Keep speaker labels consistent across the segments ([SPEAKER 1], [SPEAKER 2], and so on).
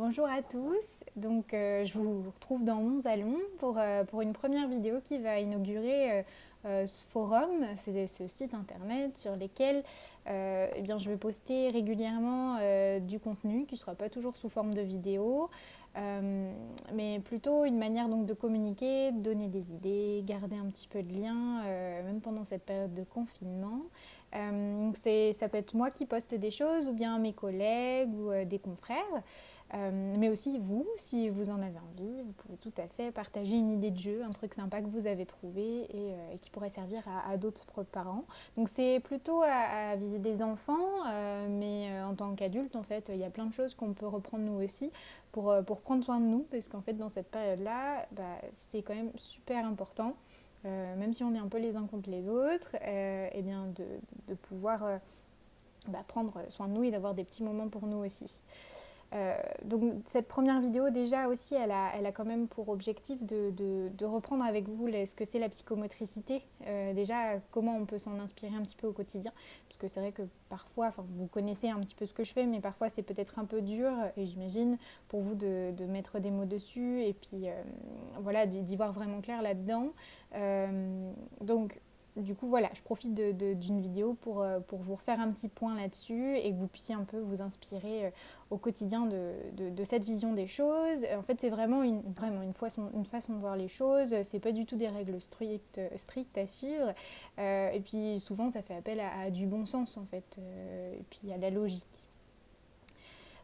[SPEAKER 1] Bonjour à tous, je vous retrouve dans mon salon pour une première vidéo qui va inaugurer ce forum, c'est ce site internet sur lequel je vais poster régulièrement du contenu qui ne sera pas toujours sous forme de vidéo, mais plutôt une manière donc de communiquer, de donner des idées, garder un petit peu de lien, même pendant cette période de confinement. Ça peut être moi qui poste des choses ou bien mes collègues ou des confrères. Mais aussi vous, si vous en avez envie, vous pouvez tout à fait partager une idée de jeu, un truc sympa que vous avez trouvé et qui pourrait servir à d'autres parents. Donc c'est plutôt à viser des enfants, mais en tant qu'adulte, en fait, il y a plein de choses qu'on peut reprendre nous aussi pour prendre soin de nous, parce qu'en fait, dans cette période-là, c'est quand même super important, même si on est un peu les uns contre les autres, de pouvoir prendre soin de nous et d'avoir des petits moments pour nous aussi. Donc cette première vidéo déjà aussi elle a quand même pour objectif de reprendre avec vous ce que c'est la psychomotricité, déjà comment on peut s'en inspirer un petit peu au quotidien, parce que c'est vrai que parfois, vous connaissez un petit peu ce que je fais, mais parfois c'est peut-être un peu dur et j'imagine pour vous de mettre des mots dessus et puis voilà, d'y voir vraiment clair là-dedans. Donc du coup, voilà, je profite d'une vidéo pour vous refaire un petit point là-dessus et que vous puissiez un peu vous inspirer au quotidien de cette vision des choses. En fait, c'est vraiment une façon de voir les choses. C'est pas du tout des règles strictes à suivre. Et puis, souvent, ça fait appel à du bon sens, en fait, et puis à la logique.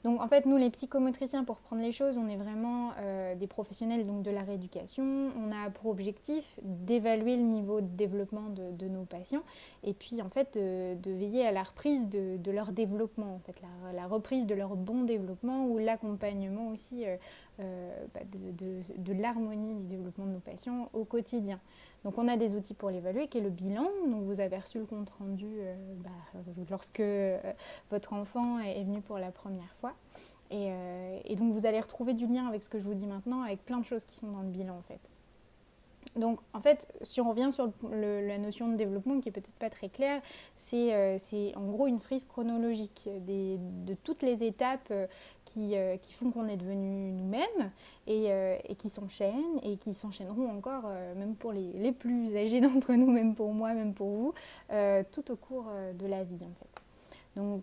[SPEAKER 1] Donc en fait, nous les psychomotriciens, pour prendre les choses, on est vraiment des professionnels donc, de la rééducation. On a pour objectif d'évaluer le niveau de développement de nos patients et puis en fait de veiller à la reprise de leur développement, en fait, la reprise de leur bon développement ou l'accompagnement aussi de l'harmonie du développement de nos patients au quotidien. Donc on a des outils pour l'évaluer, qui est le bilan. Donc vous avez reçu le compte rendu lorsque votre enfant est venu pour la première fois. Et donc vous allez retrouver du lien avec ce que je vous dis maintenant, avec plein de choses qui sont dans le bilan en fait. Donc en fait, si on revient sur la notion de développement qui est peut-être pas très claire, c'est en gros une frise chronologique de toutes les étapes qui font qu'on est devenu nous-mêmes et qui s'enchaînent et qui s'enchaîneront encore, même pour les plus âgés d'entre nous, même pour moi, même pour vous, tout au cours de la vie en fait. Donc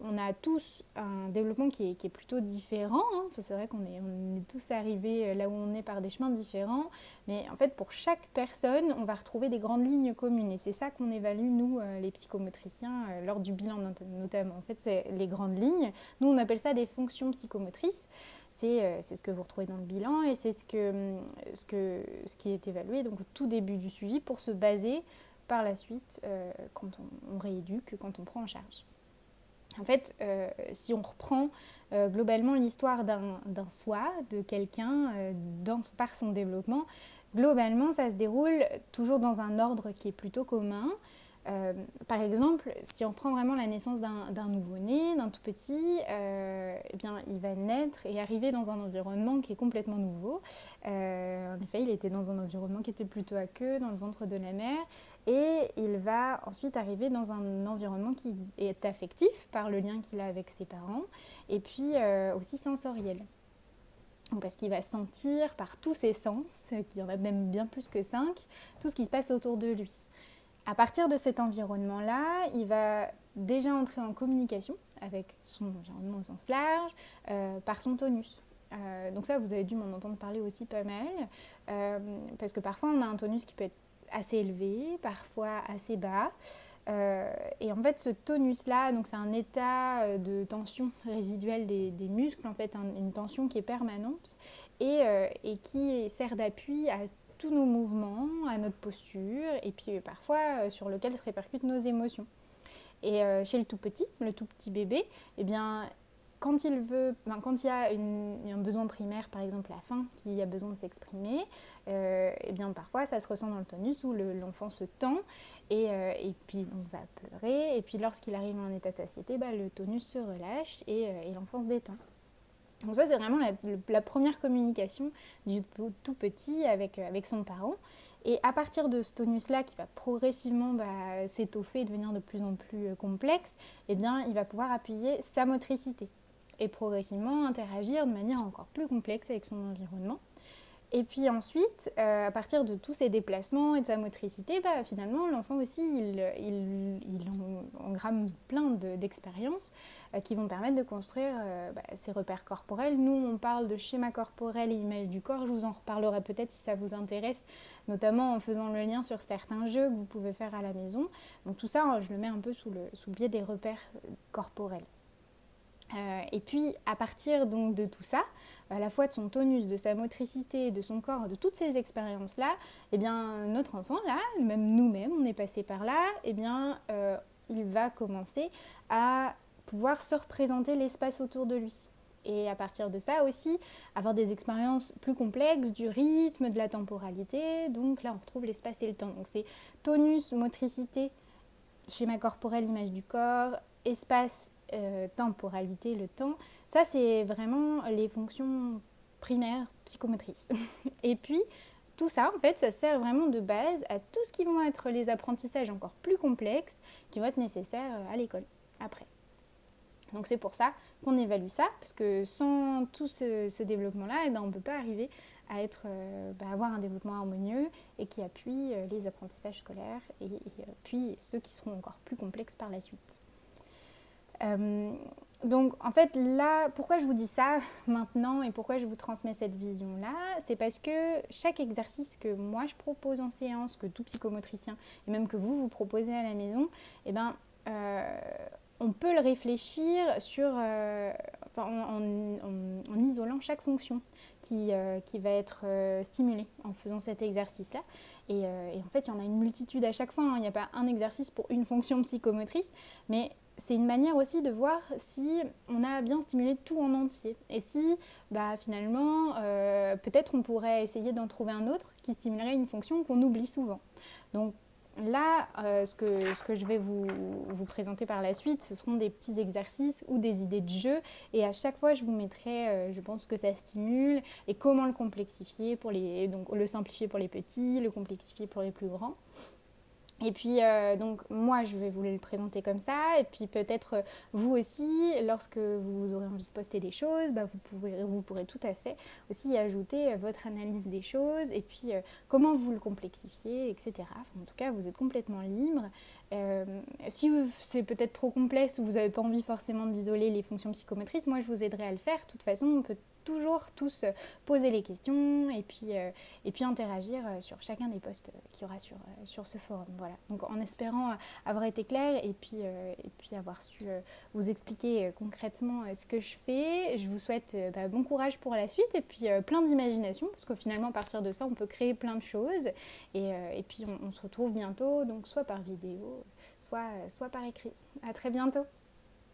[SPEAKER 1] on a tous un développement qui est plutôt différent, hein. C'est vrai qu'on est tous arrivés là où on est par des chemins différents, mais en fait pour chaque personne on va retrouver des grandes lignes communes et c'est ça qu'on évalue nous les psychomotriciens lors du bilan notamment. En fait c'est les grandes lignes, nous on appelle ça des fonctions psychomotrices. C'est ce que vous retrouvez dans le bilan et c'est ce qui est évalué donc au tout début du suivi pour se baser par la suite quand on rééduque, quand on prend en charge. En fait, si on reprend globalement l'histoire d'un soi, de quelqu'un par son développement, globalement ça se déroule toujours dans un ordre qui est plutôt commun. Par exemple, si on prend vraiment la naissance d'un nouveau-né, d'un tout petit, il va naître et arriver dans un environnement qui est complètement nouveau. En effet, il était dans un environnement qui était plutôt aqueux, dans le ventre de la mère, et il va ensuite arriver dans un environnement qui est affectif par le lien qu'il a avec ses parents, et puis aussi sensoriel. Parce qu'il va sentir par tous ses sens, qu'il y en a même bien plus que 5, tout ce qui se passe autour de lui. À partir de cet environnement-là, il va déjà entrer en communication avec son environnement au sens large, par son tonus. Donc ça, vous avez dû m'en entendre parler aussi pas mal, parce que parfois on a un tonus qui peut être assez élevé, parfois assez bas. Et en fait, ce tonus-là, donc c'est un état de tension résiduelle des muscles, en fait, une tension qui est permanente et qui sert d'appui à tous nos mouvements, à notre posture, et puis parfois sur lequel se répercutent nos émotions. Et chez le tout petit bébé, eh bien, quand il y a un besoin primaire, par exemple la faim, qui a besoin de s'exprimer, eh bien parfois ça se ressent dans le tonus où l'enfant se tend et puis on va pleurer. Et puis lorsqu'il arrive en état de satiété, le tonus se relâche et l'enfant se détend. Donc ça c'est vraiment la première communication du tout petit avec son parent. Et à partir de ce tonus-là qui va progressivement s'étoffer et devenir de plus en plus complexe, eh bien, il va pouvoir appuyer sa motricité. et progressivement interagir de manière encore plus complexe avec son environnement. Et puis ensuite, à partir de tous ces déplacements et de sa motricité, finalement, l'enfant aussi, il engramme plein d'expériences qui vont permettre de construire ses repères corporels. Nous, on parle de schéma corporel et image du corps. Je vous en reparlerai peut-être si ça vous intéresse, notamment en faisant le lien sur certains jeux que vous pouvez faire à la maison. Donc tout ça, je le mets un peu sous le biais des repères corporels. Et puis, à partir donc de tout ça, à la fois de son tonus, de sa motricité, de son corps, de toutes ces expériences-là, eh bien, notre enfant, là, même nous-mêmes, on est passé par là, eh bien, il va commencer à pouvoir se représenter l'espace autour de lui. Et à partir de ça aussi, avoir des expériences plus complexes, du rythme, de la temporalité. Donc là, on retrouve l'espace et le temps. Donc c'est tonus, motricité, schéma corporel, image du corps, espace, temporalité, le temps. Ça, c'est vraiment les fonctions primaires psychomotrices. Et puis, tout ça, en fait, ça sert vraiment de base à tout ce qui vont être les apprentissages encore plus complexes qui vont être nécessaires à l'école, après. Donc c'est pour ça qu'on évalue ça, parce que sans tout ce développement-là, eh ben, on ne peut pas arriver à avoir un développement harmonieux et qui appuie les apprentissages scolaires et puis ceux qui seront encore plus complexes par la suite. Donc en fait là, pourquoi je vous dis ça maintenant et pourquoi je vous transmets cette vision-là, c'est parce que chaque exercice que moi je propose en séance, que tout psychomotricien et même que vous proposez à la maison, eh ben, on peut le réfléchir en isolant chaque fonction qui va être stimulée en faisant cet exercice-là. Et en fait, il y en a une multitude à chaque fois, hein. Il n'y a pas un exercice pour une fonction psychomotrice, mais c'est une manière aussi de voir si on a bien stimulé tout en entier. Et si finalement, peut-être on pourrait essayer d'en trouver un autre qui stimulerait une fonction qu'on oublie souvent. Donc là, ce que je vais vous présenter par la suite, ce seront des petits exercices ou des idées de jeu. Et à chaque fois, je vous mettrai, je pense que ça stimule, et comment le complexifier, donc le simplifier pour les petits, le complexifier pour les plus grands. Et puis, donc, moi, je vais vous le présenter comme ça. Et puis, peut-être, vous aussi, lorsque vous aurez envie de poster des choses, vous pourrez tout à fait aussi y ajouter votre analyse des choses et puis comment vous le complexifiez, etc. Enfin, en tout cas, vous êtes complètement libre. Si c'est peut-être trop complexe ou vous n'avez pas envie forcément d'isoler les fonctions psychomotrices, moi, je vous aiderai à le faire. De toute façon, on peut toujours tous poser les questions et puis interagir sur chacun des posts qu'il y aura sur ce forum. Voilà. Donc en espérant avoir été claire et puis avoir su vous expliquer concrètement ce que je fais, je vous souhaite bon courage pour la suite et puis plein d'imagination, parce que finalement à partir de ça on peut créer plein de choses et puis on se retrouve bientôt, donc soit par vidéo, soit par écrit. À très bientôt.